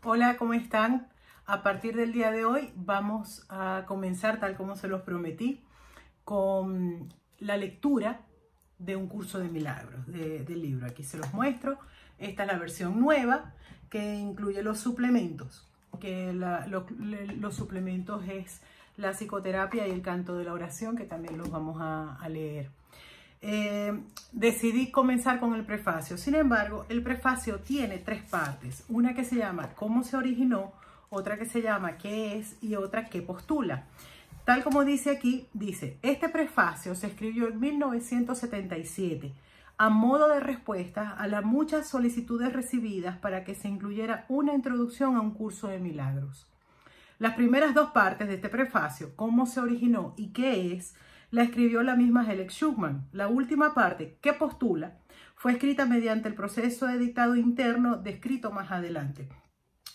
Hola, ¿cómo están? A partir del día de hoy vamos a comenzar, tal como se los prometí, con la lectura de un curso de milagros del libro. Aquí se los muestro. Esta es la versión nueva que incluye los suplementos. Los suplementos es la psicoterapia y el canto de la oración, que también los vamos a leer. Decidí comenzar con el prefacio. Sin embargo, el prefacio tiene tres partes. Una que se llama ¿Cómo se originó?, otra que se llama ¿Qué es?, y otra ¿Qué postula? Tal como dice aquí, dice: este prefacio se escribió en 1977 a modo de respuesta a las muchas solicitudes recibidas para que se incluyera una introducción a un curso de milagros. Las primeras dos partes de este prefacio, ¿Cómo se originó?, y ¿Qué es?, la escribió la misma Helen Schucman. La última parte, ¿Qué postula?, fue escrita mediante el proceso de dictado interno descrito más adelante.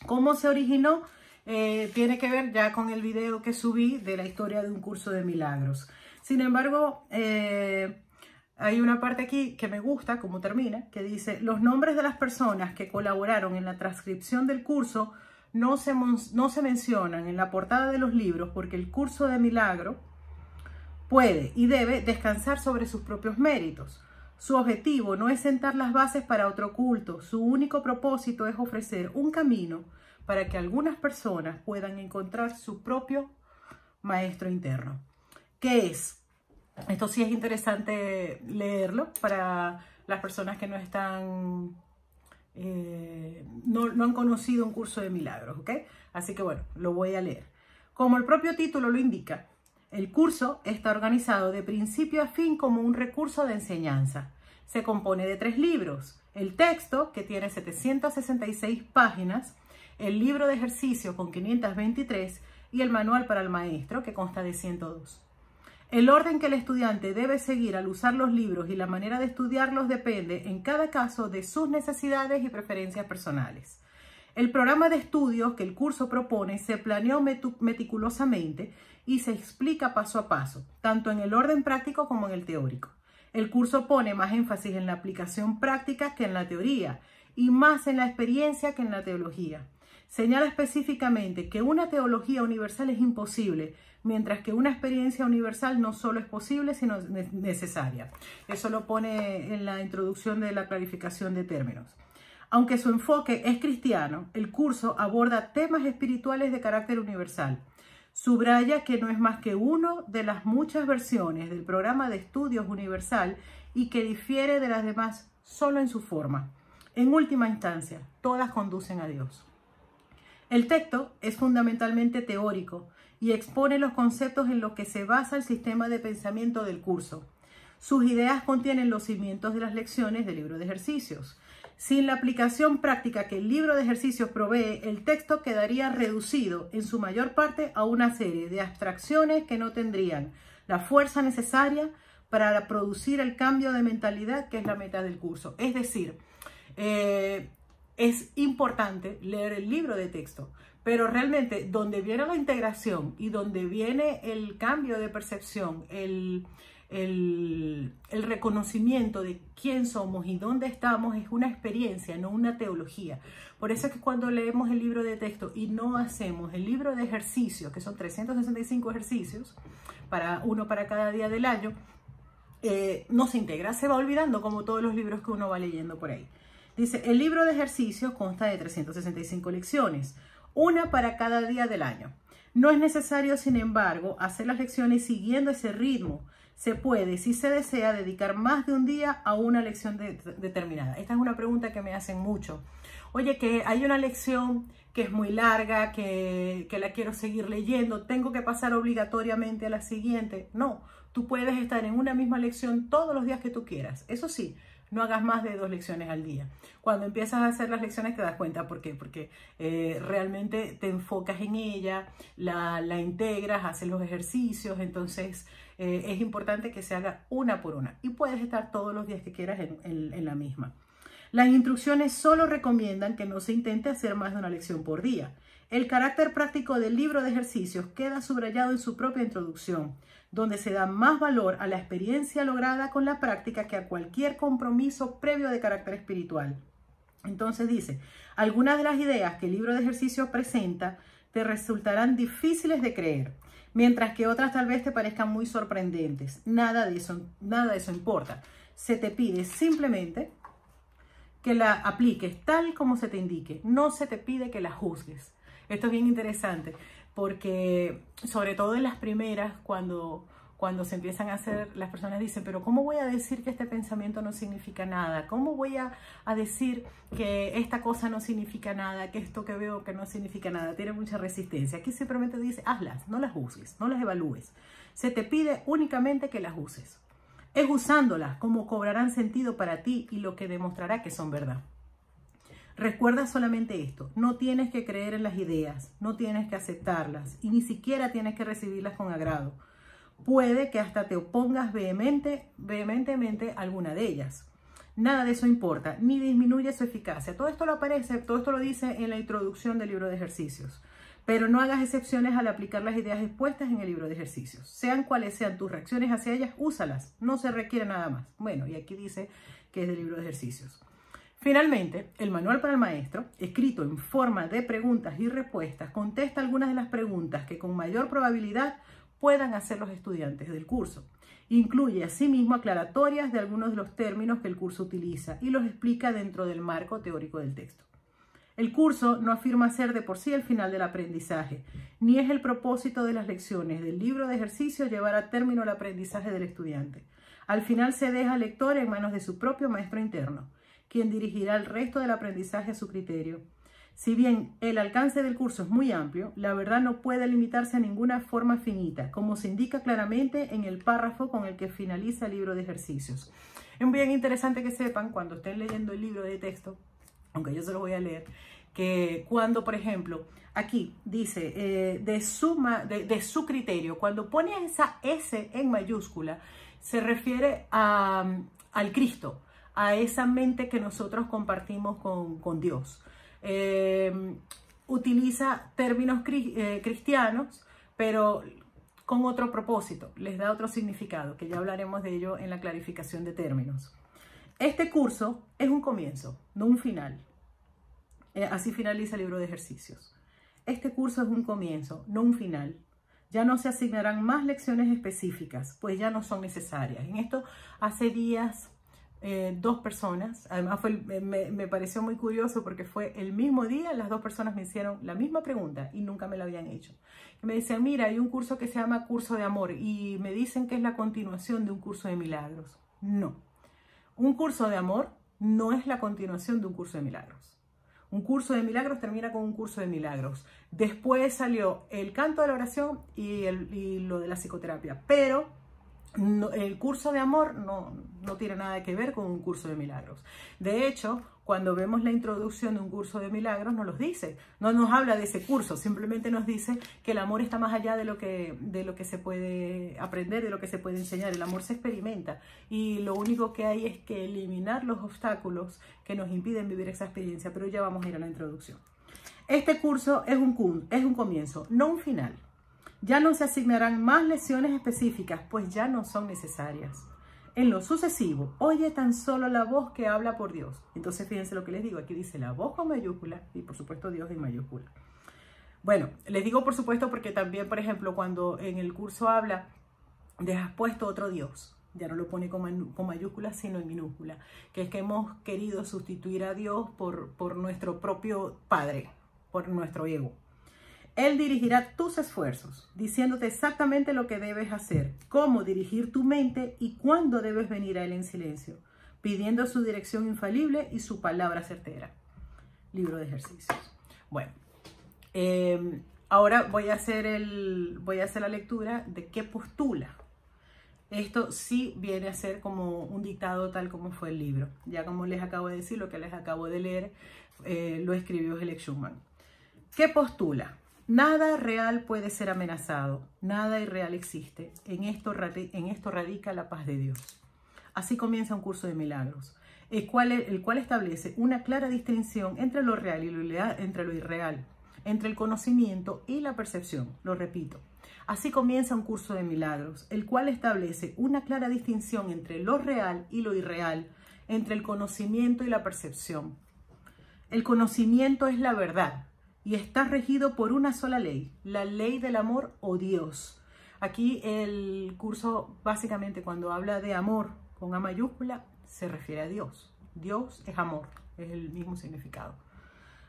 ¿Cómo se originó? Tiene que ver ya con el video que subí de la historia de un curso de milagros. Sin embargo, hay una parte aquí que me gusta, como termina, que dice: los nombres de las personas que colaboraron en la transcripción del curso no se mencionan en la portada de los libros porque el curso de milagro puede y debe descansar sobre sus propios méritos. Su objetivo no es sentar las bases para otro culto. Su único propósito es ofrecer un camino para que algunas personas puedan encontrar su propio maestro interno. ¿Qué es? Esto sí es interesante leerlo para las personas que no están, no han conocido un curso de milagros, ¿ok? Así que bueno, lo voy a leer. Como el propio título lo indica, el curso está organizado de principio a fin como un recurso de enseñanza. Se compone de 3 libros: el texto, que tiene 766 páginas, el libro de ejercicio con 523 y el manual para el maestro, que consta de 102. El orden que el estudiante debe seguir al usar los libros y la manera de estudiarlos depende en cada caso de sus necesidades y preferencias personales. El programa de estudios que el curso propone se planeó meticulosamente y se explica paso a paso, tanto en el orden práctico como en el teórico. El curso pone más énfasis en la aplicación práctica que en la teoría, y más en la experiencia que en la teología. Señala específicamente que una teología universal es imposible, mientras que una experiencia universal no solo es posible, sino necesaria. Eso lo pone en la introducción de la clarificación de términos. Aunque su enfoque es cristiano, el curso aborda temas espirituales de carácter universal. Subraya que no es más que uno de las muchas versiones del programa de estudios universal y que difiere de las demás solo en su forma. En última instancia, todas conducen a Dios. El texto es fundamentalmente teórico y expone los conceptos en los que se basa el sistema de pensamiento del curso. Sus ideas contienen los cimientos de las lecciones del libro de ejercicios. Sin la aplicación práctica que el libro de ejercicios provee, el texto quedaría reducido en su mayor parte a una serie de abstracciones que no tendrían la fuerza necesaria para producir el cambio de mentalidad que es la meta del curso. Es decir, es importante leer el libro de texto, pero realmente donde viene la integración y donde viene el cambio de percepción, el reconocimiento de quién somos y dónde estamos, es una experiencia, no una teología. Por eso es que cuando leemos el libro de texto y no hacemos el libro de ejercicios, que son 365 ejercicios, uno para cada día del año, no se integra, se va olvidando, como todos los libros que uno va leyendo por ahí. Dice: el libro de ejercicios consta de 365 lecciones, una para cada día del año. No es necesario, sin embargo, hacer las lecciones siguiendo ese ritmo. Se puede, si se desea, dedicar más de un día a una lección determinada. Esta es una pregunta que me hacen mucho. Oye, que hay una lección que es muy larga, que la quiero seguir leyendo, ¿tengo que pasar obligatoriamente a la siguiente? No, tú puedes estar en una misma lección todos los días que tú quieras. Eso sí, no hagas más de 2 lecciones al día. Cuando empiezas a hacer las lecciones te das cuenta. ¿Por qué? Porque realmente te enfocas en ella, la integras, haces los ejercicios. Entonces es importante que se haga una por una. Y puedes estar todos los días que quieras en la misma. Las instrucciones solo recomiendan que no se intente hacer más de una lección por día. El carácter práctico del libro de ejercicios queda subrayado en su propia introducción, donde se da más valor a la experiencia lograda con la práctica que a cualquier compromiso previo de carácter espiritual. Entonces dice, algunas de las ideas que el libro de ejercicios presenta te resultarán difíciles de creer, mientras que otras tal vez te parezcan muy sorprendentes. Nada de eso importa. Se te pide simplemente que la apliques tal como se te indique. No se te pide que la juzgues. Esto es bien interesante porque, sobre todo en las primeras, cuando se empiezan a hacer, las personas dicen, pero ¿cómo voy a decir que este pensamiento no significa nada? ¿Cómo voy a decir que esta cosa no significa nada, que esto que veo que no significa nada? Tiene mucha resistencia. Aquí simplemente dice, hazlas, no las juzgues, no las evalúes. Se te pide únicamente que las uses. Es usándolas como cobrarán sentido para ti y lo que demostrará que son verdad. Recuerda solamente esto, no tienes que creer en las ideas, no tienes que aceptarlas y ni siquiera tienes que recibirlas con agrado. Puede que hasta te opongas vehementemente a alguna de ellas. Nada de eso importa, ni disminuye su eficacia. Todo esto lo dice en la introducción del libro de ejercicios. Pero no hagas excepciones al aplicar las ideas expuestas en el libro de ejercicios. Sean cuales sean tus reacciones hacia ellas, úsalas. No se requiere nada más. Bueno, y aquí dice que es del libro de ejercicios. Finalmente, el manual para el maestro, escrito en forma de preguntas y respuestas, contesta algunas de las preguntas que con mayor probabilidad puedan hacer los estudiantes del curso. Incluye asimismo aclaratorias de algunos de los términos que el curso utiliza y los explica dentro del marco teórico del texto. El curso no afirma ser de por sí el final del aprendizaje, ni es el propósito de las lecciones del libro de ejercicios llevar a término el aprendizaje del estudiante. Al final se deja al lector en manos de su propio maestro interno, quien dirigirá el resto del aprendizaje a su criterio. Si bien el alcance del curso es muy amplio, la verdad no puede limitarse a ninguna forma finita, como se indica claramente en el párrafo con el que finaliza el libro de ejercicios. Es bien interesante que sepan, cuando estén leyendo el libro de texto, aunque yo se lo voy a leer, que cuando, por ejemplo, aquí dice de su criterio, cuando pone esa S en mayúscula, se refiere al Cristo, a esa mente que nosotros compartimos con Dios. Utiliza términos cristianos, pero con otro propósito, les da otro significado, que ya hablaremos de ello en la clarificación de términos. Este curso es un comienzo, no un final. Así finaliza el libro de ejercicios. Este curso es un comienzo, no un final. Ya no se asignarán más lecciones específicas, pues ya no son necesarias. En esto hace días dos personas, además me pareció muy curioso porque fue el mismo día, las dos personas me hicieron la misma pregunta y nunca me la habían hecho. Y me decían, mira, hay un curso que se llama Curso de Amor y me dicen que es la continuación de un curso de milagros. No, un curso de amor no es la continuación de un curso de milagros. Un curso de milagros termina con un curso de milagros. Después salió el canto de la oración y lo de la psicoterapia, pero no, el curso de amor no tiene nada que ver con un curso de milagros. De hecho, cuando vemos la introducción de un curso de milagros, nos los dice. No nos habla de ese curso, simplemente nos dice que el amor está más allá de lo que se puede aprender, de lo que se puede enseñar. El amor se experimenta y lo único que hay es que eliminar los obstáculos que nos impiden vivir esa experiencia. Pero ya vamos a ir a la introducción. Este curso es un comienzo, no un final. Ya no se asignarán más lecciones específicas, pues ya no son necesarias. En lo sucesivo, oye tan solo la voz que habla por Dios. Entonces, fíjense lo que les digo. Aquí dice la voz con mayúscula y, por supuesto, Dios en mayúscula. Bueno, les digo por supuesto porque también, por ejemplo, cuando en el curso habla de has puesto otro Dios, ya no lo pone con mayúscula, sino en minúscula, que es que hemos querido sustituir a Dios por nuestro propio Padre, por nuestro ego. Él dirigirá tus esfuerzos, diciéndote exactamente lo que debes hacer, cómo dirigir tu mente y cuándo debes venir a Él en silencio, pidiendo su dirección infalible y su palabra certera. Libro de ejercicios. Bueno, ahora voy a hacer la lectura de qué postula. Esto sí viene a ser como un dictado tal como fue el libro. Ya como les acabo de decir, lo que les acabo de leer, lo escribió Helen Schumann. ¿Qué postula? Nada real puede ser amenazado, nada irreal existe. En esto radica la paz de Dios. Así comienza un curso de milagros, el cual establece una clara distinción entre lo real y entre lo irreal, entre el conocimiento y la percepción. Lo repito. Así comienza un curso de milagros, el cual establece una clara distinción entre lo real y lo irreal, entre el conocimiento y la percepción. El conocimiento es la verdad y está regido por una sola ley, la ley del amor o Dios. Aquí el curso básicamente cuando habla de amor con A mayúscula se refiere a Dios. Dios es amor, es el mismo significado.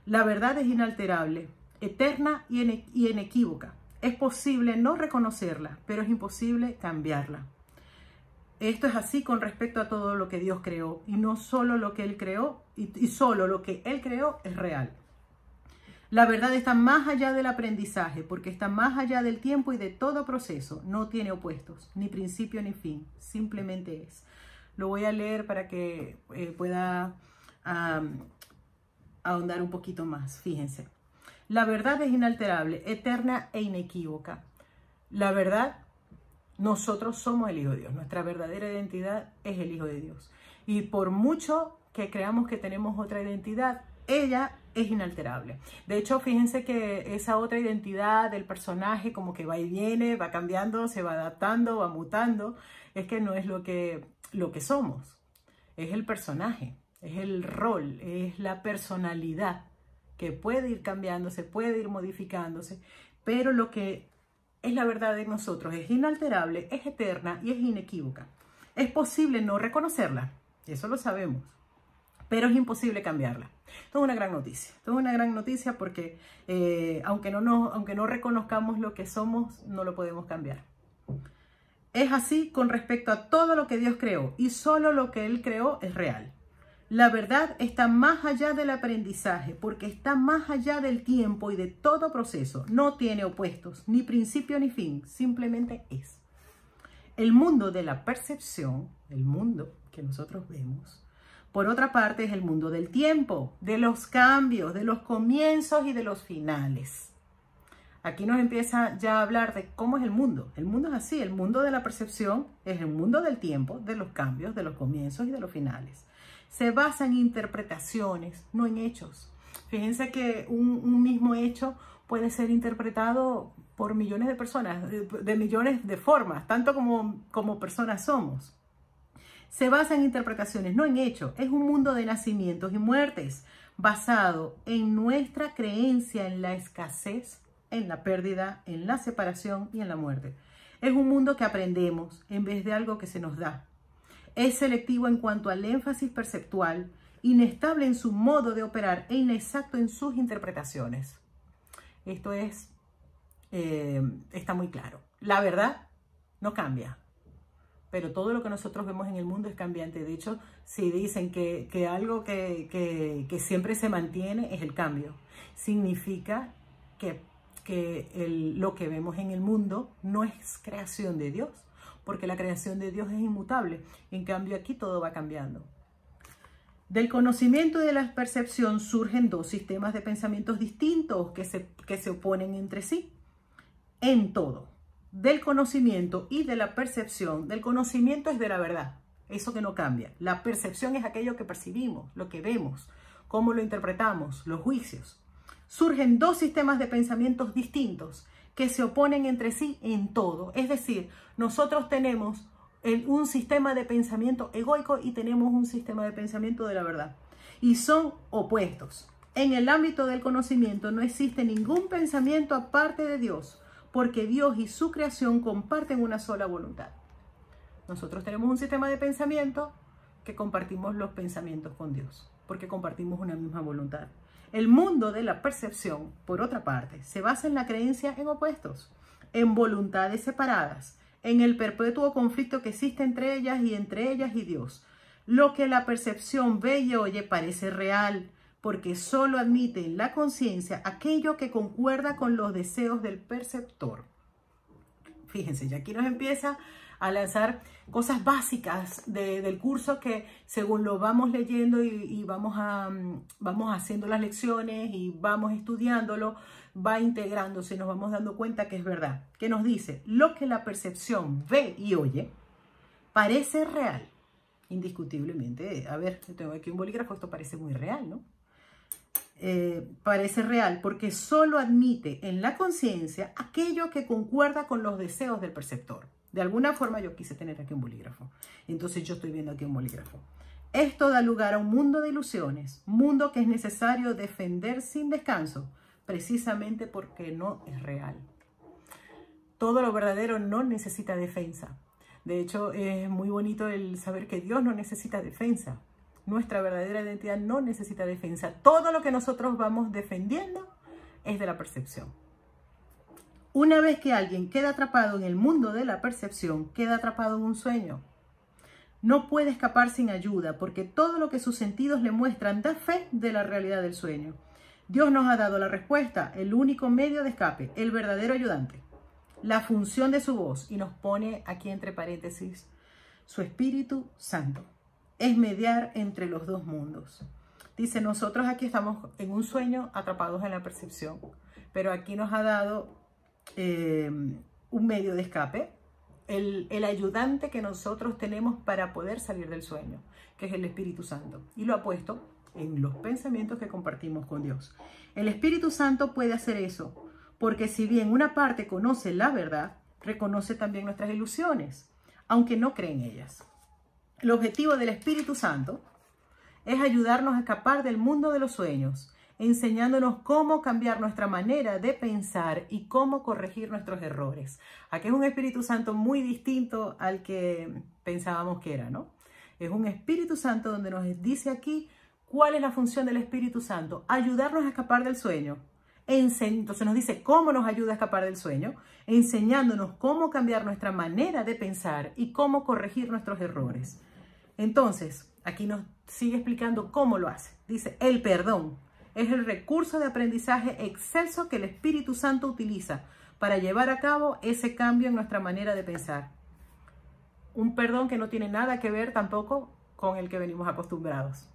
La verdad es inalterable, eterna y inequívoca. Es posible no reconocerla, pero es imposible cambiarla. Esto es así con respecto a todo lo que Dios creó, y no solo lo que Él creó, y solo lo que Él creó es real. La verdad está más allá del aprendizaje, porque está más allá del tiempo y de todo proceso. No tiene opuestos, ni principio ni fin, simplemente es. Lo voy a leer para que pueda ahondar un poquito más. Fíjense. La verdad es inalterable, eterna e inequívoca. La verdad, nosotros somos el Hijo de Dios. Nuestra verdadera identidad es el Hijo de Dios. Y por mucho que creamos que tenemos otra identidad, ella es inalterable. De hecho, fíjense que esa otra identidad del personaje como que va y viene, va cambiando, se va adaptando, va mutando. Es que no es lo que somos. Es el personaje, es el rol, es la personalidad que puede ir cambiándose, puede ir modificándose, pero lo que es la verdad de nosotros es inalterable, es eterna y es inequívoca. Es posible no reconocerla, eso lo sabemos, pero es imposible cambiarla. Esto es una gran noticia. Esto es una gran noticia porque aunque no reconozcamos lo que somos, no lo podemos cambiar. Es así con respecto a todo lo que Dios creó y solo lo que Él creó es real. La verdad está más allá del aprendizaje porque está más allá del tiempo y de todo proceso. No tiene opuestos, ni principio ni fin, simplemente es. El mundo de la percepción, el mundo que nosotros vemos, por otra parte es el mundo del tiempo, de los cambios, de los comienzos y de los finales. Aquí nos empieza ya a hablar de cómo es el mundo. El mundo es así, el mundo de la percepción es el mundo del tiempo, de los cambios, de los comienzos y de los finales. Se basa en interpretaciones, no en hechos. Fíjense que un mismo hecho puede ser interpretado por millones de personas, de millones de formas, tanto como personas somos. Se basa en interpretaciones, no en hechos. Es un mundo de nacimientos y muertes, basado en nuestra creencia en la escasez, en la pérdida, en la separación y en la muerte. Es un mundo que aprendemos en vez de algo que se nos da. Es selectivo en cuanto al énfasis perceptual, inestable en su modo de operar e inexacto en sus interpretaciones. Esto está muy claro. La verdad no cambia, pero todo lo que nosotros vemos en el mundo es cambiante. De hecho, si dicen que algo que siempre se mantiene es el cambio, significa que lo que vemos en el mundo no es creación de Dios, porque la creación de Dios es inmutable. En cambio, aquí todo va cambiando. Del conocimiento y de la percepción surgen dos sistemas de pensamientos distintos que se oponen entre sí en todo. Del conocimiento y de la percepción. Del conocimiento es de la verdad, eso que no cambia. La percepción es aquello que percibimos, lo que vemos, cómo lo interpretamos, los juicios. Surgen dos sistemas de pensamientos distintos que se oponen entre sí en todo. Es decir, nosotros tenemos un sistema de pensamiento egoico y tenemos un sistema de pensamiento de la verdad. Y son opuestos. En el ámbito del conocimiento no existe ningún pensamiento aparte de Dios, porque Dios y su creación comparten una sola voluntad. Nosotros tenemos un sistema de pensamiento que compartimos los pensamientos con Dios, porque compartimos una misma voluntad. El mundo de la percepción, por otra parte, se basa en la creencia en opuestos, en voluntades separadas, en el perpetuo conflicto que existe entre ellas y Dios. Lo que la percepción ve y oye parece real, porque solo admite en la conciencia aquello que concuerda con los deseos del perceptor. Fíjense, ya aquí nos empieza a lanzar cosas básicas del curso que según lo vamos leyendo y vamos haciendo las lecciones y vamos estudiándolo, va integrándose y nos vamos dando cuenta que es verdad. Que nos dice, lo que la percepción ve y oye parece real, indiscutiblemente. A ver, tengo aquí un bolígrafo, esto parece muy real, ¿no? Parece real porque solo admite en la conciencia aquello que concuerda con los deseos del perceptor. De alguna forma yo quise tener aquí un bolígrafo, entonces yo estoy viendo aquí un bolígrafo. Esto da lugar a un mundo de ilusiones, mundo que es necesario defender sin descanso, precisamente porque no es real. Todo lo verdadero no necesita defensa. De hecho, es muy bonito el saber que Dios no necesita defensa. Nuestra verdadera identidad no necesita defensa. Todo lo que nosotros vamos defendiendo es de la percepción. Una vez que alguien queda atrapado en el mundo de la percepción, queda atrapado en un sueño. No puede escapar sin ayuda, porque todo lo que sus sentidos le muestran da fe de la realidad del sueño. Dios nos ha dado la respuesta, el único medio de escape, el verdadero ayudante, la función de su voz, y nos pone aquí entre paréntesis, su Espíritu Santo. Es mediar entre los dos mundos. Dice, nosotros aquí estamos en un sueño atrapados en la percepción, pero aquí nos ha dado un medio de escape, el ayudante que nosotros tenemos para poder salir del sueño, que es el Espíritu Santo, y lo ha puesto en los pensamientos que compartimos con Dios. El Espíritu Santo puede hacer eso, porque si bien una parte conoce la verdad, reconoce también nuestras ilusiones, aunque no cree en ellas. El objetivo del Espíritu Santo es ayudarnos a escapar del mundo de los sueños, enseñándonos cómo cambiar nuestra manera de pensar y cómo corregir nuestros errores. Aquí es un Espíritu Santo muy distinto al que pensábamos que era, ¿no? Es un Espíritu Santo donde nos dice aquí cuál es la función del Espíritu Santo, ayudarnos a escapar del sueño. Entonces nos dice cómo nos ayuda a escapar del sueño, enseñándonos cómo cambiar nuestra manera de pensar y cómo corregir nuestros errores. Entonces, aquí nos sigue explicando cómo lo hace. Dice, el perdón es el recurso de aprendizaje excelso que el Espíritu Santo utiliza para llevar a cabo ese cambio en nuestra manera de pensar. Un perdón que no tiene nada que ver tampoco con el que venimos acostumbrados.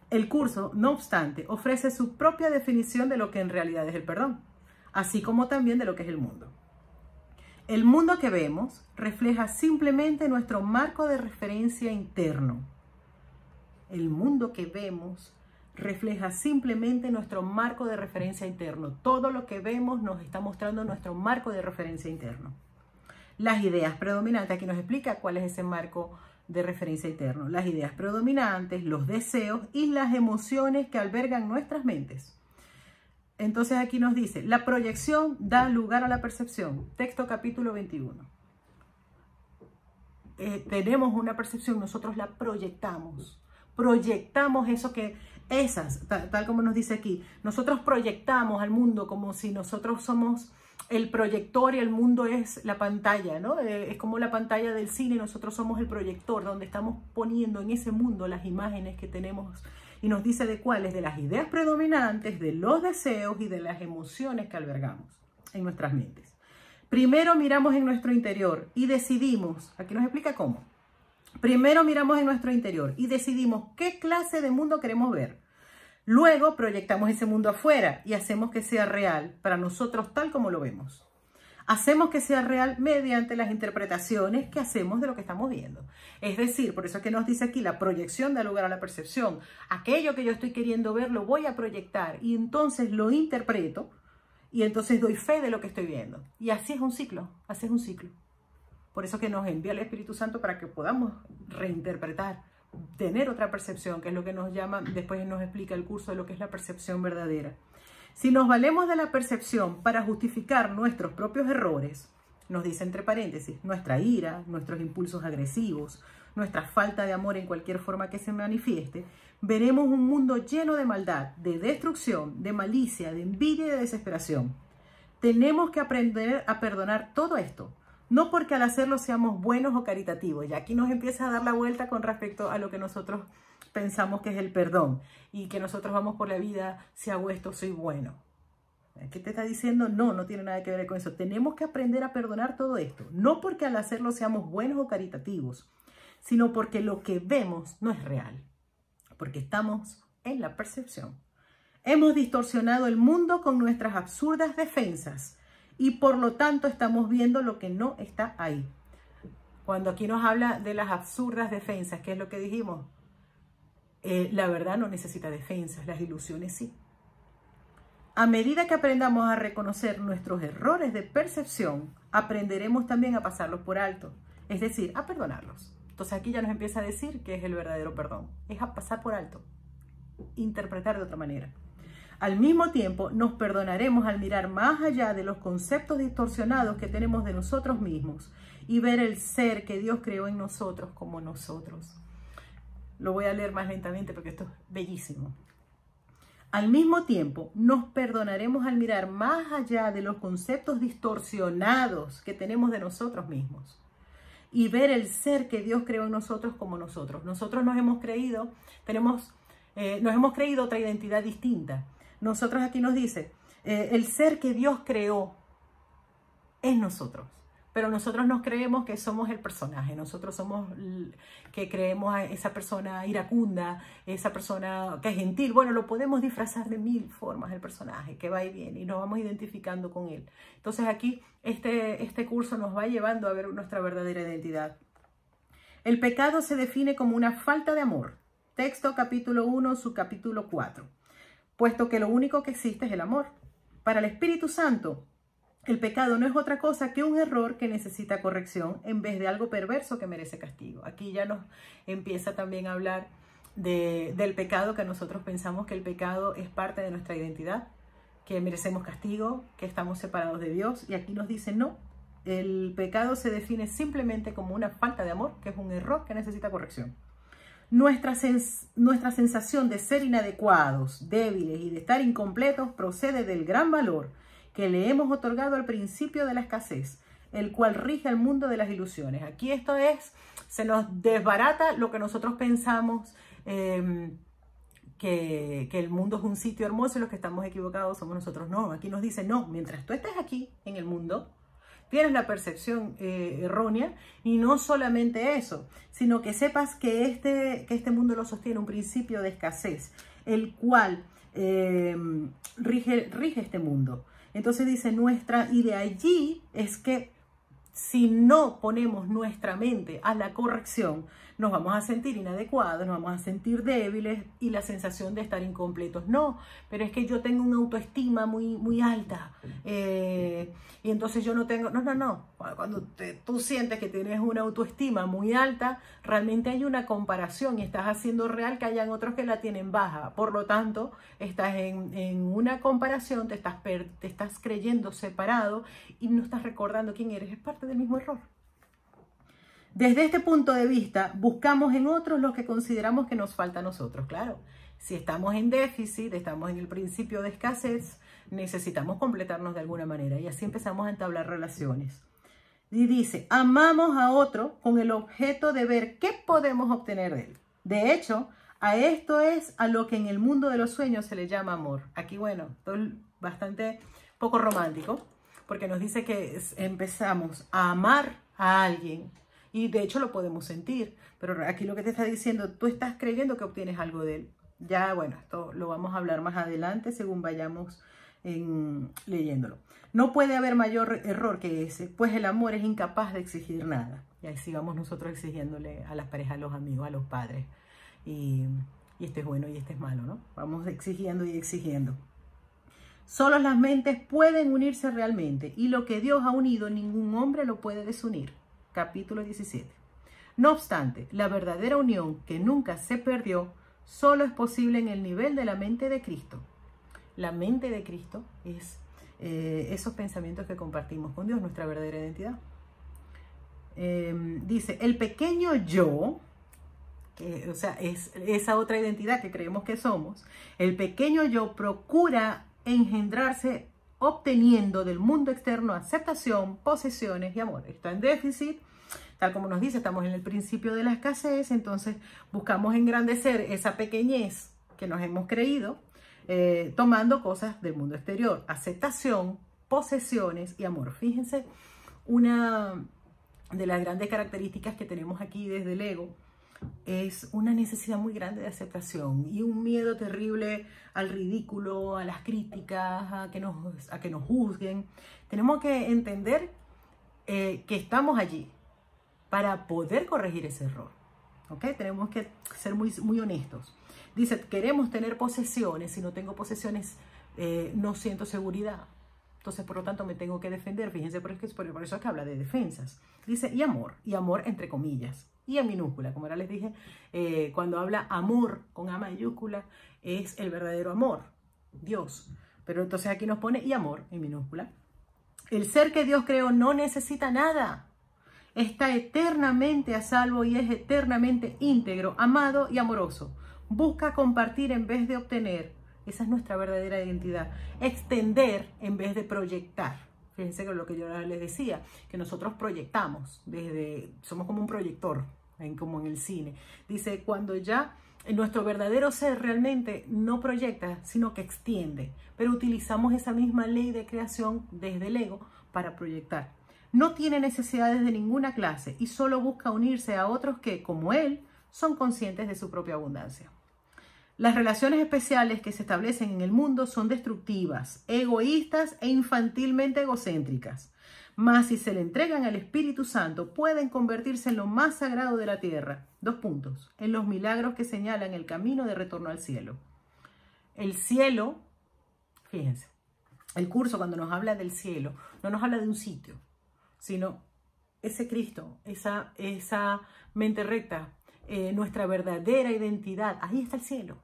El curso, no obstante, ofrece su propia definición de lo que en realidad es el perdón, así como también de lo que es el mundo. El mundo que vemos refleja simplemente nuestro marco de referencia interno. El mundo que vemos refleja simplemente nuestro marco de referencia interno. Todo lo que vemos nos está mostrando nuestro marco de referencia interno. Las ideas predominantes, aquí nos explica cuál es ese marco de referencia interno. Las ideas predominantes, los deseos y las emociones que albergan nuestras mentes. Entonces aquí nos dice, la proyección da lugar a la percepción. Texto capítulo 21. Tenemos una percepción, nosotros la proyectamos. Proyectamos eso que, tal como nos dice aquí, nosotros proyectamos al mundo como si nosotros somos el proyector y el mundo es la pantalla, ¿no? Es como la pantalla del cine, nosotros somos el proyector donde estamos poniendo en ese mundo las imágenes que tenemos, y nos dice de cuáles, de las ideas predominantes, de los deseos y de las emociones que albergamos en nuestras mentes. Primero miramos en nuestro interior y decidimos, aquí nos explica cómo. Primero miramos en nuestro interior y decidimos qué clase de mundo queremos ver. Luego proyectamos ese mundo afuera y hacemos que sea real para nosotros tal como lo vemos. Hacemos que sea real mediante las interpretaciones que hacemos de lo que estamos viendo. Es decir, por eso es que nos dice aquí, la proyección da lugar a la percepción. Aquello que yo estoy queriendo ver lo voy a proyectar y entonces lo interpreto y entonces doy fe de lo que estoy viendo. Y así es un ciclo, así es un ciclo. Por eso que nos envía el Espíritu Santo para que podamos reinterpretar, tener otra percepción, que es lo que nos llama, después nos explica el curso de lo que es la percepción verdadera. Si nos valemos de la percepción para justificar nuestros propios errores, nos dice entre paréntesis, nuestra ira, nuestros impulsos agresivos, nuestra falta de amor en cualquier forma que se manifieste, veremos un mundo lleno de maldad, de destrucción, de malicia, de envidia y de desesperación. Tenemos que aprender a perdonar todo esto, no porque al hacerlo seamos buenos o caritativos. Y aquí nos empieza a dar la vuelta con respecto a lo que nosotros pensamos que es el perdón y que nosotros vamos por la vida, si hago esto soy bueno. ¿Qué te está diciendo? No, no tiene nada que ver con eso. Tenemos que aprender a perdonar todo esto, no porque al hacerlo seamos buenos o caritativos, sino porque lo que vemos no es real, porque estamos en la percepción. Hemos distorsionado el mundo con nuestras absurdas defensas y por lo tanto estamos viendo lo que no está ahí. Cuando aquí nos habla de las absurdas defensas, ¿qué es lo que dijimos? La verdad no necesita defensas, las ilusiones sí. A medida que aprendamos a reconocer nuestros errores de percepción, aprenderemos también a pasarlos por alto, es decir, a perdonarlos. Entonces aquí ya nos empieza a decir que es el verdadero perdón. Es a pasar por alto, interpretar de otra manera. Al mismo tiempo, nos perdonaremos al mirar más allá de los conceptos distorsionados que tenemos de nosotros mismos y ver el ser que Dios creó en nosotros como nosotros. Lo voy a leer más lentamente porque esto es bellísimo. Al mismo tiempo, nos perdonaremos al mirar más allá de los conceptos distorsionados que tenemos de nosotros mismos y ver el ser que Dios creó en nosotros como nosotros. Nosotros nos hemos creído otra identidad distinta. Nosotros aquí nos dice, el ser que Dios creó es nosotros. Pero nosotros nos creemos que somos el personaje, nosotros somos que creemos a esa persona iracunda, esa persona que es gentil. Bueno, lo podemos disfrazar de mil formas el personaje, que va y viene, y nos vamos identificando con él. Entonces aquí este curso nos va llevando a ver nuestra verdadera identidad. El pecado se define como una falta de amor. Texto capítulo 1, subcapítulo 4. Puesto que lo único que existe es el amor. Para el Espíritu Santo, el pecado no es otra cosa que un error que necesita corrección en vez de algo perverso que merece castigo. Aquí ya nos empieza también a hablar del pecado, que nosotros pensamos que el pecado es parte de nuestra identidad, que merecemos castigo, que estamos separados de Dios. Y aquí nos dice no, el pecado se define simplemente como una falta de amor, que es un error que necesita corrección. Nuestra sensación de ser inadecuados, débiles y de estar incompletos procede del gran valor que le hemos otorgado al principio de la escasez, el cual rige el mundo de las ilusiones. Aquí se nos desbarata lo que nosotros pensamos, que el mundo es un sitio hermoso y los que estamos equivocados somos nosotros. No, aquí nos dice, no, mientras tú estés aquí en el mundo, tienes la percepción errónea, y no solamente eso, sino que sepas que este mundo lo sostiene un principio de escasez, el cual rige este mundo. Entonces dice y de allí es que si no ponemos nuestra mente a la corrección, nos vamos a sentir inadecuados, nos vamos a sentir débiles y la sensación de estar incompletos. No, pero es que yo tengo una autoestima muy alta y entonces yo no tengo... No. Cuando tú sientes que tienes una autoestima muy alta, realmente hay una comparación y estás haciendo real que hayan otros que la tienen baja. Por lo tanto, estás en una comparación, te estás creyendo separado y no estás recordando quién eres. Es parte del mismo error. Desde este punto de vista, buscamos en otros lo que consideramos que nos falta a nosotros. Claro, si estamos en déficit, estamos en el principio de escasez, necesitamos completarnos de alguna manera y así empezamos a entablar relaciones. Y dice, amamos a otro con el objeto de ver qué podemos obtener de él. De hecho, a esto es a lo que en el mundo de los sueños se le llama amor. Aquí, bueno, todo bastante poco romántico, porque nos dice que empezamos a amar a alguien. Y de hecho lo podemos sentir, pero aquí lo que te está diciendo, tú estás creyendo que obtienes algo de él. Ya, bueno, esto lo vamos a hablar más adelante según vayamos leyéndolo. No puede haber mayor error que ese, pues el amor es incapaz de exigir nada. Y ahí sigamos nosotros exigiéndole a las parejas, a los amigos, a los padres. Y este es bueno y este es malo, ¿no? Vamos exigiendo y exigiendo. Solo las mentes pueden unirse realmente y lo que Dios ha unido, ningún hombre lo puede desunir. Capítulo 17. No obstante, la verdadera unión que nunca se perdió solo es posible en el nivel de la mente de Cristo. La mente de Cristo es esos pensamientos que compartimos con Dios, nuestra verdadera identidad. Dice, el pequeño yo, o sea, es esa otra identidad que creemos que somos, el pequeño yo procura engendrarse obteniendo del mundo externo aceptación, posesiones y amor. Está en déficit, tal como nos dice, estamos en el principio de la escasez, entonces buscamos engrandecer esa pequeñez que nos hemos creído, tomando cosas del mundo exterior, aceptación, posesiones y amor. Fíjense, una de las grandes características que tenemos aquí desde el ego es una necesidad muy grande de aceptación y un miedo terrible al ridículo, a las críticas, a que nos juzguen. Tenemos que entender que estamos allí para poder corregir ese error. ¿Ok? Tenemos que ser muy honestos. Dice, queremos tener posesiones. Si no tengo posesiones, no siento seguridad. Entonces, por lo tanto, me tengo que defender. Fíjense, por eso es que habla de defensas. Dice, y amor entre comillas. y en minúscula. Como ahora les dije, cuando habla amor con A mayúscula, es el verdadero amor, Dios. Pero entonces aquí nos pone y amor en minúscula. El ser que Dios creó no necesita nada. Está eternamente a salvo y es eternamente íntegro, amado y amoroso. Busca compartir en vez de obtener. Esa es nuestra verdadera identidad. Extender en vez de proyectar. Fíjense que lo que yo les decía, que nosotros proyectamos, somos como un proyector, como en el cine. Dice, cuando ya nuestro verdadero ser realmente no proyecta, sino que extiende. Pero utilizamos esa misma ley de creación desde el ego para proyectar. No tiene necesidades de ninguna clase y solo busca unirse a otros que, como él, son conscientes de su propia abundancia. Las relaciones especiales que se establecen en el mundo son destructivas, egoístas e infantilmente egocéntricas. Mas si se le entregan al Espíritu Santo, pueden convertirse en lo más sagrado de la tierra. 2 puntos. En los milagros que señalan el camino de retorno al cielo. El cielo, fíjense, el curso cuando nos habla del cielo, no nos habla de un sitio, sino ese Cristo, esa mente recta, nuestra verdadera identidad, ahí está el cielo.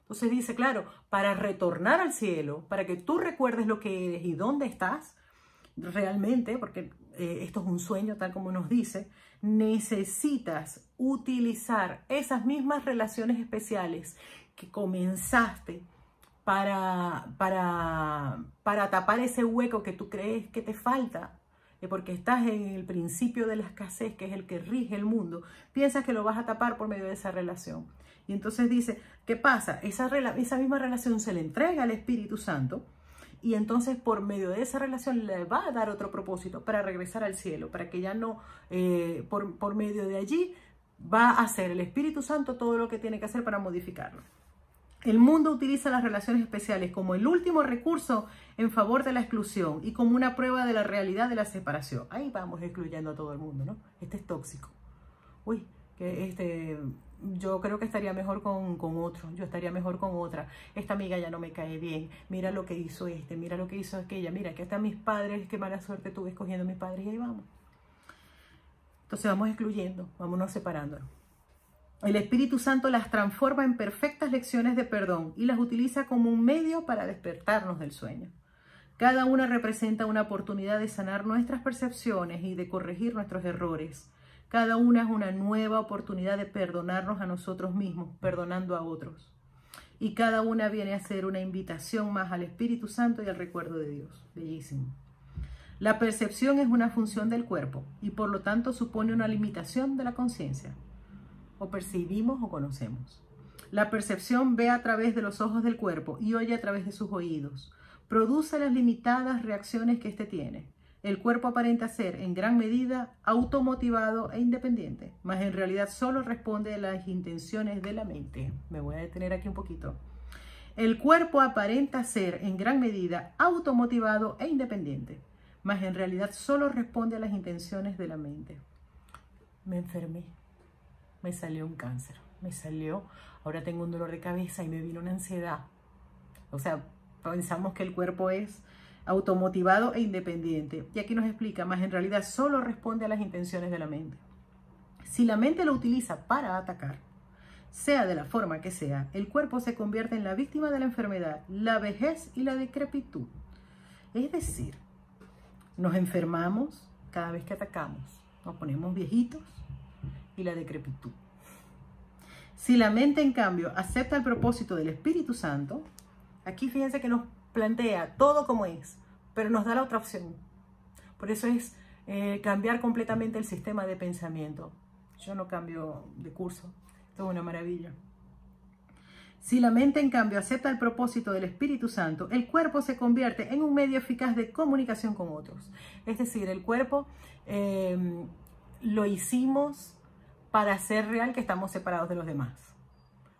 Entonces dice, claro, para retornar al cielo, para que tú recuerdes lo que eres y dónde estás realmente, porque esto es un sueño tal como nos dice, necesitas utilizar esas mismas relaciones especiales que comenzaste para tapar ese hueco que tú crees que te falta, porque estás en el principio de la escasez, que es el que rige el mundo, piensas que lo vas a tapar por medio de esa relación. Y entonces dice, ¿qué pasa? Esa misma relación se le entrega al Espíritu Santo y entonces por medio de esa relación le va a dar otro propósito para regresar al cielo, para que ya no, por medio de allí, va a hacer el Espíritu Santo todo lo que tiene que hacer para modificarlo. El mundo utiliza las relaciones especiales como el último recurso en favor de la exclusión y como una prueba de la realidad de la separación. Ahí vamos excluyendo a todo el mundo, ¿no? Este es tóxico. Uy, que yo creo que estaría mejor con otro, yo estaría mejor con otra. Esta amiga ya no me cae bien, mira lo que hizo mira lo que hizo aquella, mira que hasta mis padres, qué mala suerte tuve escogiendo a mis padres y ahí vamos. Entonces vamos excluyendo, vámonos separándonos. El Espíritu Santo las transforma en perfectas lecciones de perdón y las utiliza como un medio para despertarnos del sueño. Cada una representa una oportunidad de sanar nuestras percepciones y de corregir nuestros errores. Cada una es una nueva oportunidad de perdonarnos a nosotros mismos, perdonando a otros. Y cada una viene a ser una invitación más al Espíritu Santo y al recuerdo de Dios. Bellísimo. La percepción es una función del cuerpo y por lo tanto supone una limitación de la conciencia. O percibimos o conocemos. La percepción ve a través de los ojos del cuerpo y oye a través de sus oídos. Produce las limitadas reacciones que éste tiene. El cuerpo aparenta ser, en gran medida, automotivado e independiente, mas en realidad solo responde a las intenciones de la mente. Me voy a detener aquí un poquito. El cuerpo aparenta ser, en gran medida, automotivado e independiente, mas en realidad solo responde a las intenciones de la mente. Me enfermé. Me salió un cáncer, ahora tengo un dolor de cabeza y me vino una ansiedad. O sea, pensamos que el cuerpo es automotivado e independiente. Y aquí nos explica, más en realidad solo responde a las intenciones de la mente. Si la mente lo utiliza para atacar, sea de la forma que sea, el cuerpo se convierte en la víctima de la enfermedad, la vejez y la decrepitud. Es decir, nos enfermamos cada vez que atacamos, nos ponemos viejitos, y la decrepitud. Si la mente, en cambio, acepta el propósito del Espíritu Santo, aquí fíjense que nos plantea todo como es, pero nos da la otra opción. Por eso es cambiar completamente el sistema de pensamiento. Yo no cambio de curso, esto es una maravilla. Si la mente, en cambio, acepta el propósito del Espíritu Santo, el cuerpo se convierte en un medio eficaz de comunicación con otros. Es decir, el cuerpo lo hicimos para hacer real que estamos separados de los demás,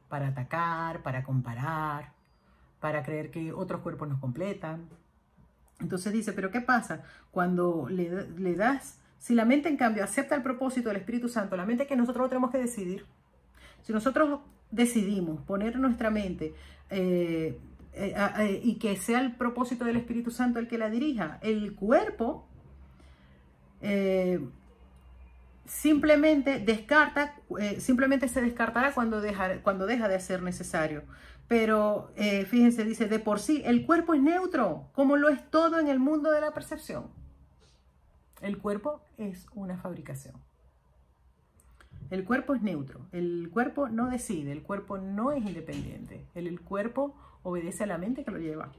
para atacar, para comparar, para creer que otros cuerpos nos completan. Entonces dice, ¿pero qué pasa? Cuando le das, si la mente en cambio acepta el propósito del Espíritu Santo, la mente que nosotros tenemos que decidir, si nosotros decidimos poner nuestra mente y que sea el propósito del Espíritu Santo el que la dirija, el cuerpo simplemente se descartará cuando deja de ser necesario. Pero fíjense, dice, de por sí el cuerpo es neutro, como lo es todo en el mundo de la percepción. El cuerpo es una fabricación. El cuerpo es neutro, el cuerpo no decide, el cuerpo no es independiente, el cuerpo obedece a la mente que lo lleva.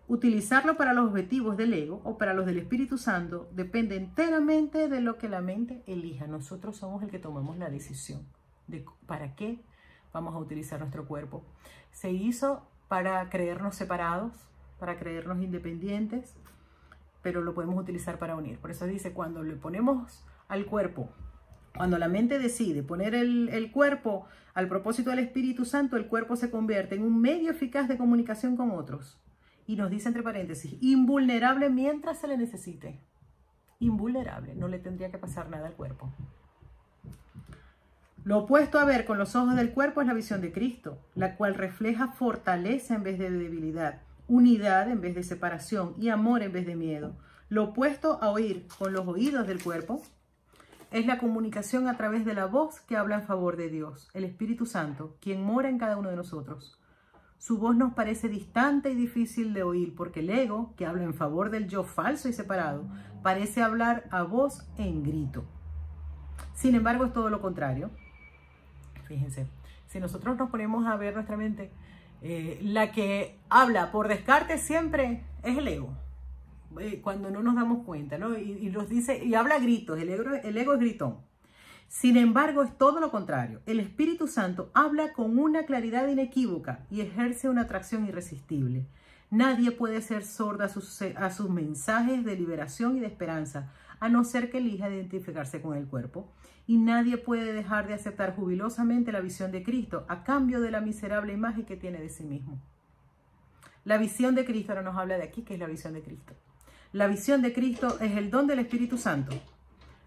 Utilizarlo para los objetivos del ego o para los del Espíritu Santo depende enteramente de lo que la mente elija. Nosotros somos el que tomamos la decisión de para qué vamos a utilizar nuestro cuerpo. Se hizo para creernos separados, para creernos independientes, pero lo podemos utilizar para unir. Por eso dice, cuando le ponemos al cuerpo, cuando la mente decide poner el cuerpo al propósito del Espíritu Santo, el cuerpo se convierte en un medio eficaz de comunicación con otros. Y nos dice entre paréntesis, invulnerable mientras se le necesite. Invulnerable, no le tendría que pasar nada al cuerpo. Lo opuesto a ver con los ojos del cuerpo es la visión de Cristo, la cual refleja fortaleza en vez de debilidad, unidad en vez de separación y amor en vez de miedo. Lo opuesto a oír con los oídos del cuerpo es la comunicación a través de la voz que habla en favor de Dios, el Espíritu Santo, quien mora en cada uno de nosotros. Su voz nos parece distante y difícil de oír porque el ego, que habla en favor del yo falso y separado, parece hablar a voz en grito. Sin embargo, es todo lo contrario. Fíjense, si nosotros nos ponemos a ver nuestra mente, la que habla por descarte siempre es el ego. Cuando no nos damos cuenta, ¿no? Y nos dice, y habla a gritos, el ego es gritón. Sin embargo, es todo lo contrario. El Espíritu Santo habla con una claridad inequívoca y ejerce una atracción irresistible. Nadie puede ser sorda a sus mensajes de liberación y de esperanza, a no ser que elija identificarse con el cuerpo. Y nadie puede dejar de aceptar jubilosamente la visión de Cristo a cambio de la miserable imagen que tiene de sí mismo. La visión de Cristo, ahora nos habla de aquí, que es la visión de Cristo. La visión de Cristo es el don del Espíritu Santo.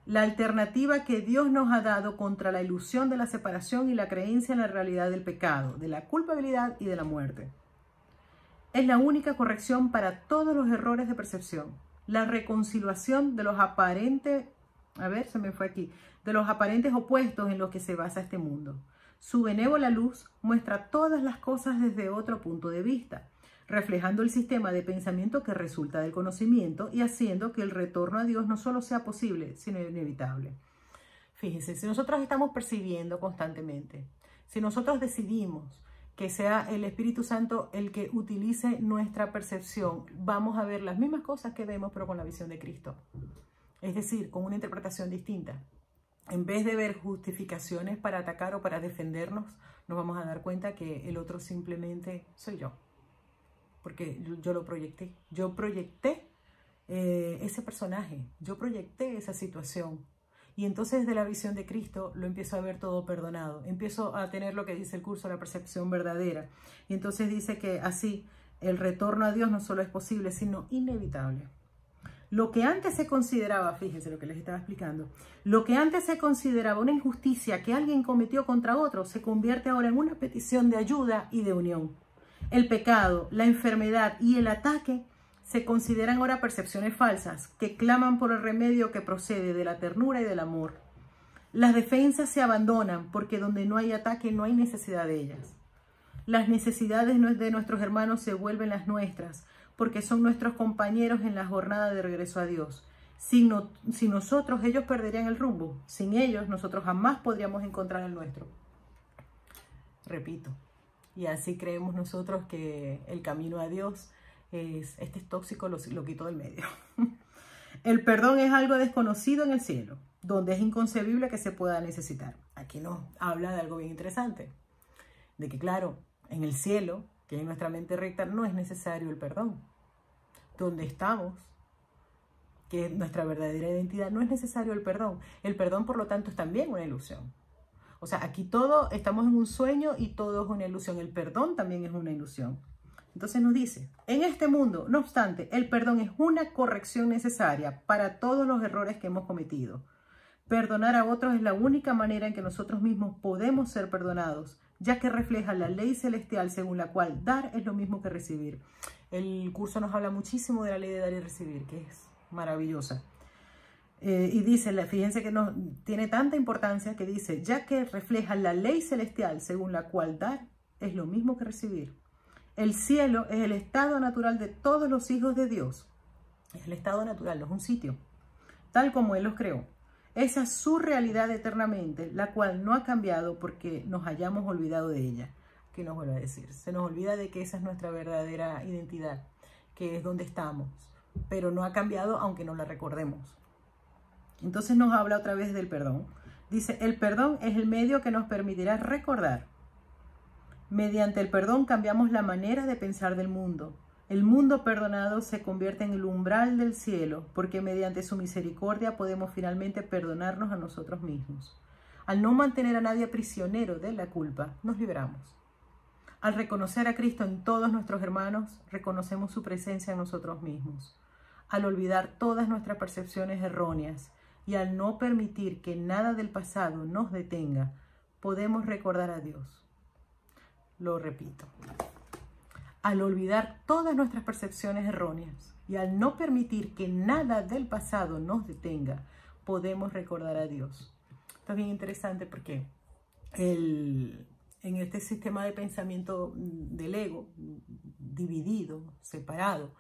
La alternativa que Dios nos ha dado contra la ilusión de la separación y la creencia en la realidad del pecado, de la culpabilidad y de la muerte. Es la única corrección para todos los errores de percepción. La reconciliación de los aparentes, de los aparentes opuestos en los que se basa este mundo. Su benévola luz muestra todas las cosas desde otro punto de vista, reflejando el sistema de pensamiento que resulta del conocimiento y haciendo que el retorno a Dios no solo sea posible, sino inevitable. Fíjense, si nosotros estamos percibiendo constantemente, si nosotros decidimos que sea el Espíritu Santo el que utilice nuestra percepción, vamos a ver las mismas cosas que vemos, pero con la visión de Cristo. Es decir, con una interpretación distinta. En vez de ver justificaciones para atacar o para defendernos, nos vamos a dar cuenta que el otro simplemente soy yo. Porque yo lo proyecté. Yo proyecté ese personaje. Yo proyecté esa situación. Y entonces de la visión de Cristo lo empiezo a ver todo perdonado. Empiezo a tener lo que dice el curso, la percepción verdadera. Y entonces dice que así el retorno a Dios no solo es posible, sino inevitable. Lo que antes se consideraba, fíjense lo que les estaba explicando, lo que antes se consideraba una injusticia que alguien cometió contra otro, se convierte ahora en una petición de ayuda y de unión. El pecado, la enfermedad y el ataque se consideran ahora percepciones falsas que claman por el remedio que procede de la ternura y del amor. Las defensas se abandonan porque donde no hay ataque no hay necesidad de ellas. Las necesidades de nuestros hermanos se vuelven las nuestras porque son nuestros compañeros en la jornada de regreso a Dios. Sin nosotros, ellos perderían el rumbo. Sin ellos, nosotros jamás podríamos encontrar el nuestro. Repito. Y así creemos nosotros que el camino a Dios es tóxico, lo quito del medio. El perdón es algo desconocido en el cielo, donde es inconcebible que se pueda necesitar. Aquí nos habla de algo bien interesante, de que claro, en el cielo, que en nuestra mente recta, no es necesario el perdón. Donde estamos, que es nuestra verdadera identidad, no es necesario el perdón. El perdón, por lo tanto, es también una ilusión. O sea, aquí todo, estamos en un sueño y todo es una ilusión. El perdón también es una ilusión. Entonces nos dice, en este mundo, no obstante, el perdón es una corrección necesaria para todos los errores que hemos cometido. Perdonar a otros es la única manera en que nosotros mismos podemos ser perdonados, ya que refleja la ley celestial según la cual dar es lo mismo que recibir. El curso nos habla muchísimo de la ley de dar y recibir, que es maravillosa. Y dice, fíjense que tiene tanta importancia que dice, ya que refleja la ley celestial según la cual dar es lo mismo que recibir. El cielo es el estado natural de todos los hijos de Dios. Es el estado natural, no es un sitio, tal como Él los creó. Esa es su realidad eternamente, la cual no ha cambiado porque nos hayamos olvidado de ella. ¿Qué nos vuelve a decir? Se nos olvida de que esa es nuestra verdadera identidad, que es donde estamos, pero no ha cambiado aunque no la recordemos. Entonces nos habla otra vez del perdón. Dice, el perdón es el medio que nos permitirá recordar. Mediante el perdón cambiamos la manera de pensar del mundo. El mundo perdonado se convierte en el umbral del cielo, porque mediante su misericordia podemos finalmente perdonarnos a nosotros mismos. Al no mantener a nadie prisionero de la culpa, nos liberamos. Al reconocer a Cristo en todos nuestros hermanos, reconocemos su presencia en nosotros mismos. Al olvidar todas nuestras percepciones erróneas y al no permitir que nada del pasado nos detenga, podemos recordar a Dios. Lo repito. Al olvidar todas nuestras percepciones erróneas y al no permitir que nada del pasado nos detenga, podemos recordar a Dios. Esto es bien interesante porque en este sistema de pensamiento del ego, dividido, separado,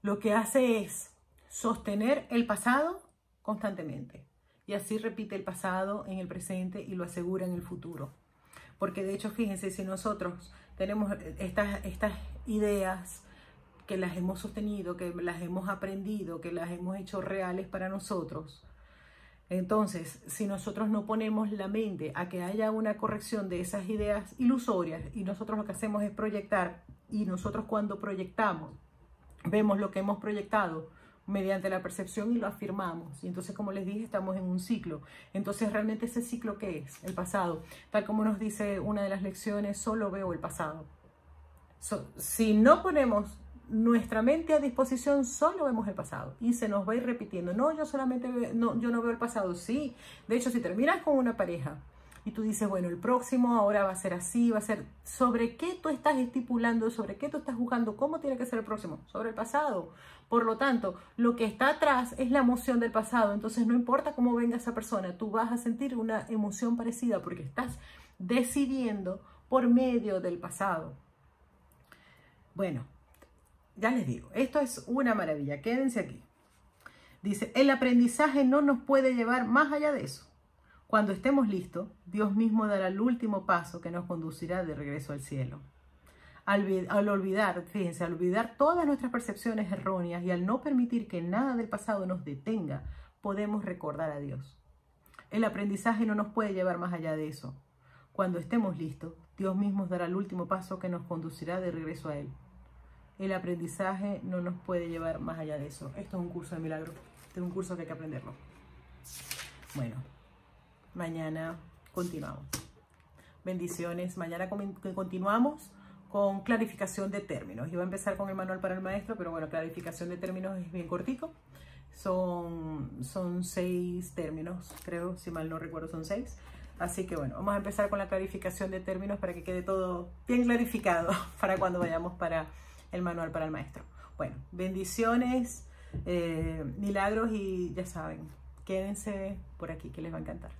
lo que hace es sostener el pasado constantemente. Y así repite el pasado en el presente y lo asegura en el futuro. Porque de hecho, fíjense, si nosotros tenemos estas ideas que las hemos sostenido, que las hemos aprendido, que las hemos hecho reales para nosotros, entonces, si nosotros no ponemos la mente a que haya una corrección de esas ideas ilusorias y nosotros lo que hacemos es proyectar, y nosotros cuando proyectamos, vemos lo que hemos proyectado mediante la percepción y lo afirmamos. Y entonces, como les dije, estamos en un ciclo. Entonces, realmente ese ciclo, ¿qué es? El pasado. Tal como nos dice una de las lecciones, solo veo el pasado. Si no ponemos nuestra mente a disposición, solo vemos el pasado y se nos va a ir repitiendo. No, yo no veo el pasado. Sí, de hecho, si terminas con una pareja y tú dices, bueno, el próximo ahora va a ser así, va a ser, ¿sobre qué tú estás estipulando? ¿Sobre qué tú estás juzgando? ¿Cómo tiene que ser el próximo? Sobre el pasado. Por lo tanto, lo que está atrás es la emoción del pasado. Entonces, no importa cómo venga esa persona, tú vas a sentir una emoción parecida porque estás decidiendo por medio del pasado. Bueno, ya les digo, esto es una maravilla. Quédense aquí. Dice, el aprendizaje no nos puede llevar más allá de eso. Cuando estemos listos, Dios mismo dará el último paso que nos conducirá de regreso al cielo. Al olvidar, fíjense, al olvidar todas nuestras percepciones erróneas y al no permitir que nada del pasado nos detenga, podemos recordar a Dios. El aprendizaje no nos puede llevar más allá de eso. Cuando estemos listos, Dios mismo dará el último paso que nos conducirá de regreso a Él. El aprendizaje no nos puede llevar más allá de eso. Esto es un curso de milagro. Este es un curso que hay que aprenderlo. Bueno, mañana continuamos. Bendiciones. Mañana continuamos con clarificación de términos. Yo voy a empezar con el manual para el maestro, pero bueno, clarificación de términos es bien cortico. Son 6 términos, creo, si mal no recuerdo, son 6. Así que bueno, vamos a empezar con la clarificación de términos para que quede todo bien clarificado para cuando vayamos para el manual para el maestro. Bueno, bendiciones, milagros y ya saben, quédense por aquí que les va a encantar.